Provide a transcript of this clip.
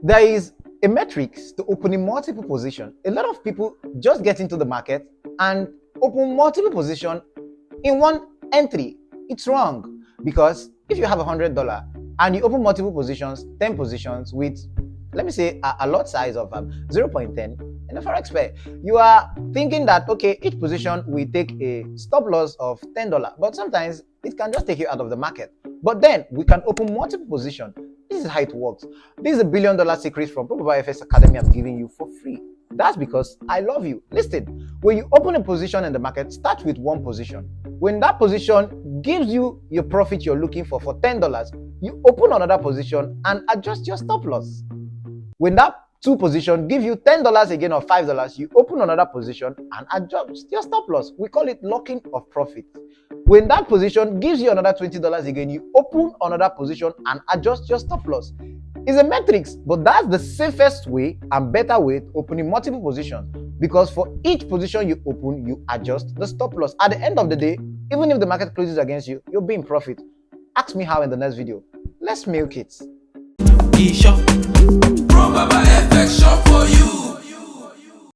There is a metrics to opening multiple position. A lot of people just get into the market and open multiple position in one entry. It's wrong, because if you have $100 and you open multiple positions, 10 positions with, let me say, a lot size of 0.10 in a forex pair, you are thinking that, okay, each position will take a stop loss of $10, but sometimes it can just take you out of the market. But then we can open multiple positions. This is how it works. This is a $1 billion secret from Probable FS Academy I'm giving you for free. That's because I love you. Listen, when you open a position in the market, start with one position. When that position gives you your profit you're looking for $10, you open another position and adjust your stop loss. When that two position give you $10 again or $5, you open another position and adjust your stop loss. We call it locking of profit. When that position gives you another $20 again, you open another position and adjust your stop loss. It's a matrix, but that's the safest way and better way to opening multiple positions, because for each position you open, you adjust the stop loss. At the end of the day, even if the market closes against you, you'll be in profit. Ask me how in the next video. Let's milk it. Probable FX shop for you.